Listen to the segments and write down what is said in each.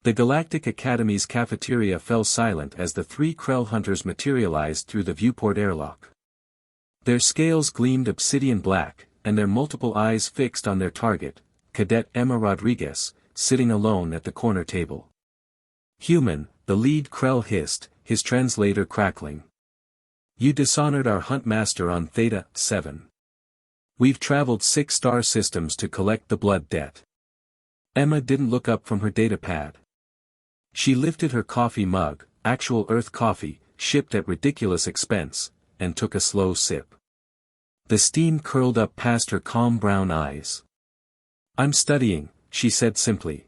The Galactic Academy's cafeteria fell silent as the three Krell hunters materialized through the viewport airlock. Their scales gleamed obsidian black, and their multiple eyes fixed on their target, Cadet Emma Rodriguez, sitting alone at the corner table. "Human," the lead Krell hissed, his translator crackling. "You dishonored our hunt master on Theta-7. We've traveled 6 star systems to collect the blood debt." Emma didn't look up from her datapad. She lifted her coffee mug, actual Earth coffee, shipped at ridiculous expense, and took a slow sip. The steam curled up past her calm brown eyes. "I'm studying," she said simply.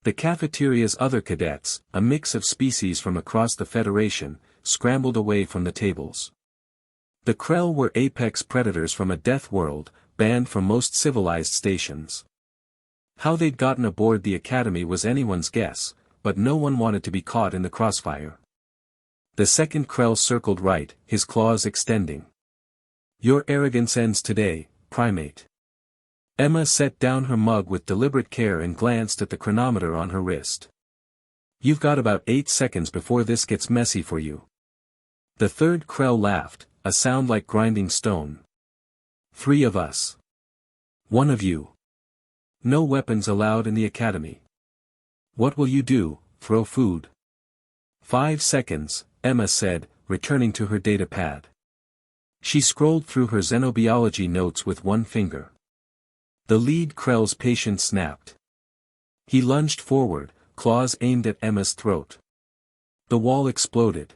The cafeteria's other cadets, a mix of species from across the Federation, scrambled away from the tables. The Krell were apex predators from a death world, banned from most civilized stations. How they'd gotten aboard the Academy was anyone's guess, but no one wanted to be caught in the crossfire. The second Krell circled right, his claws extending. "Your arrogance ends today, primate." Emma set down her mug with deliberate care and glanced at the chronometer on her wrist. "You've got about 8 seconds before this gets messy for you." The third Krell laughed, a sound like grinding stone. "3 of us. 1 of you. No weapons allowed in the Academy. What will you do, throw food?" 5 seconds, Emma said, returning to her datapad. She scrolled through her xenobiology notes with one finger. The lead Krell's patience snapped. He lunged forward, claws aimed at Emma's throat. The wall exploded.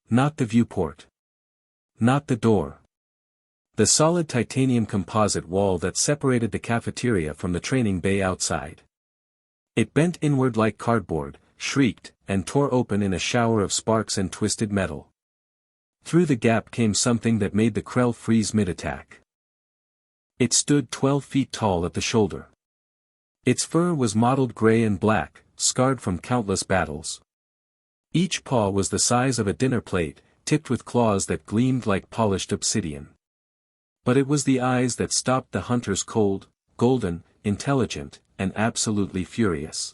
Not the viewport. Not the door. The solid titanium composite wall that separated the cafeteria from the training bay outside. It bent inward like cardboard, shrieked, and tore open in a shower of sparks and twisted metal. Through the gap came something that made the Krell freeze mid-attack. It stood 12 feet tall at the shoulder. Its fur was mottled gray and black, scarred from countless battles. Each paw was the size of a dinner plate, tipped with claws that gleamed like polished obsidian. But it was the eyes that stopped the hunters cold, golden, intelligent, and absolutely furious.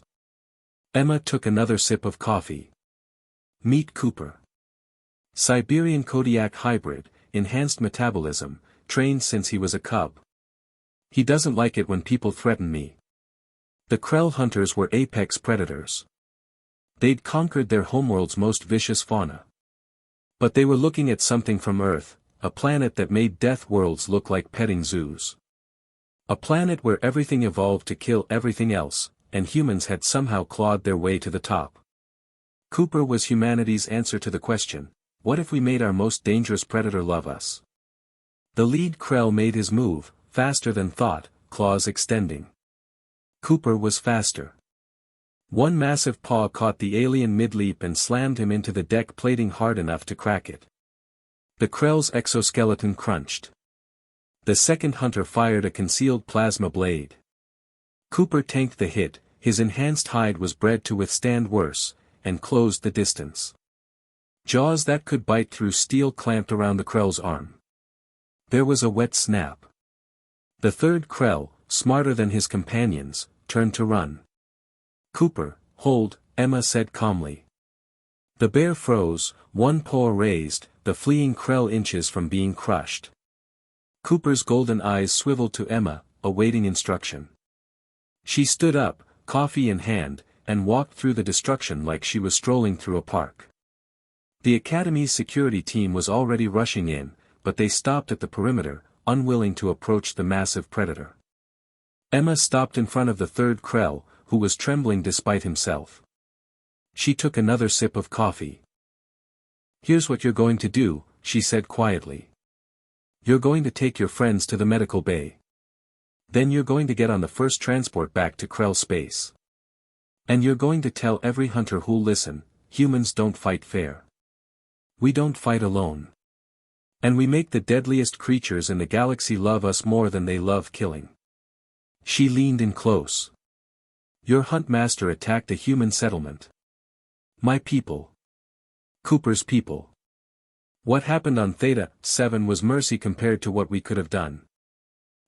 Emma took another sip of coffee. Meet Cooper. Siberian Kodiak hybrid, enhanced metabolism, trained since he was a cub. He doesn't like it when people threaten me. The Krell hunters were apex predators. They'd conquered their homeworld's most vicious fauna. But they were looking at something from Earth, a planet that made death worlds look like petting zoos. A planet where everything evolved to kill everything else, and humans had somehow clawed their way to the top. Cooper was humanity's answer to the question, what if we made our most dangerous predator love us? The lead Krell made his move, faster than thought, claws extending. Cooper was faster. One massive paw caught the alien mid-leap and slammed him into the deck plating hard enough to crack it. The Krell's exoskeleton crunched. The second hunter fired a concealed plasma blade. Cooper tanked the hit, his enhanced hide was bred to withstand worse, and closed the distance. Jaws that could bite through steel clamped around the Krell's arm. There was a wet snap. The third Krell, smarter than his companions, turned to run. "Cooper, hold," Emma said calmly. The bear froze, one paw raised, the fleeing Krell inches from being crushed. Cooper's golden eyes swiveled to Emma, awaiting instruction. She stood up, coffee in hand, and walked through the destruction like she was strolling through a park. The Academy's security team was already rushing in, but they stopped at the perimeter, unwilling to approach the massive predator. Emma stopped in front of the third Krell, who was trembling despite himself. She took another sip of coffee. "Here's what you're going to do," she said quietly. "You're going to take your friends to the medical bay. Then you're going to get on the first transport back to Krell space. And you're going to tell every hunter who'll listen, humans don't fight fair. We don't fight alone. And we make the deadliest creatures in the galaxy love us more than they love killing." She leaned in close. "Your hunt master attacked a human settlement. My people. Cooper's people. What happened on Theta-7 was mercy compared to what we could have done.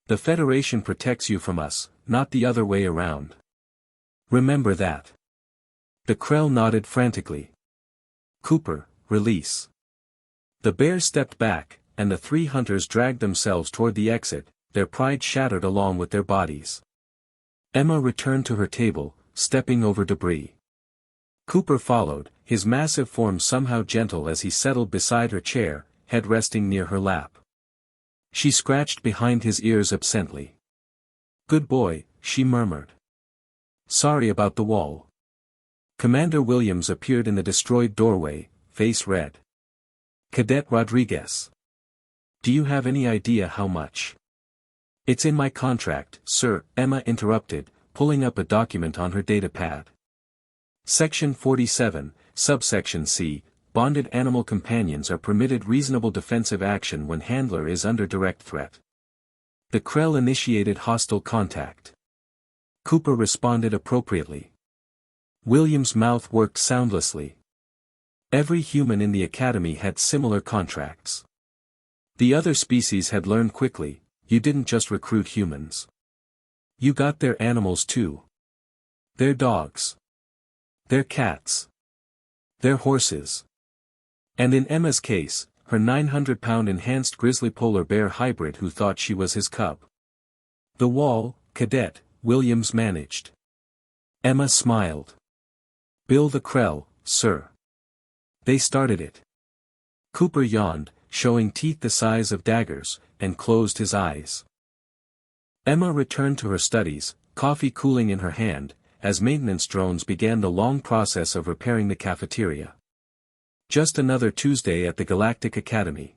The Federation protects you from us, not the other way around. Remember that." The Krell nodded frantically. Cooper, release. The bear stepped back, and the three hunters dragged themselves toward the exit, their pride shattered along with their bodies. Emma returned to her table, stepping over debris. Cooper followed, his massive form somehow gentle as he settled beside her chair, head resting near her lap. She scratched behind his ears absently. "Good boy," she murmured. "Sorry about the wall." Commander Williams appeared in the destroyed doorway, face red. "Cadet Rodriguez. Do you have any idea how much?" "It's in my contract, sir," Emma interrupted, pulling up a document on her datapad. Section 47, subsection C, bonded animal companions are permitted reasonable defensive action when handler is under direct threat. The Krell initiated hostile contact. Cooper responded appropriately. William's mouth worked soundlessly. Every human in the academy had similar contracts. The other species had learned quickly, you didn't just recruit humans. You got their animals too. Their dogs. Their cats. Their horses. And in Emma's case, her 900-pound enhanced grizzly polar bear hybrid who thought she was his cub. The wall, Cadet, Williams managed. Emma smiled. "Bill the Krell, sir. They started it." Cooper yawned, showing teeth the size of daggers, and closed his eyes. Emma returned to her studies, coffee cooling in her hand, as maintenance drones began the long process of repairing the cafeteria. Just another Tuesday at the Galactic Academy.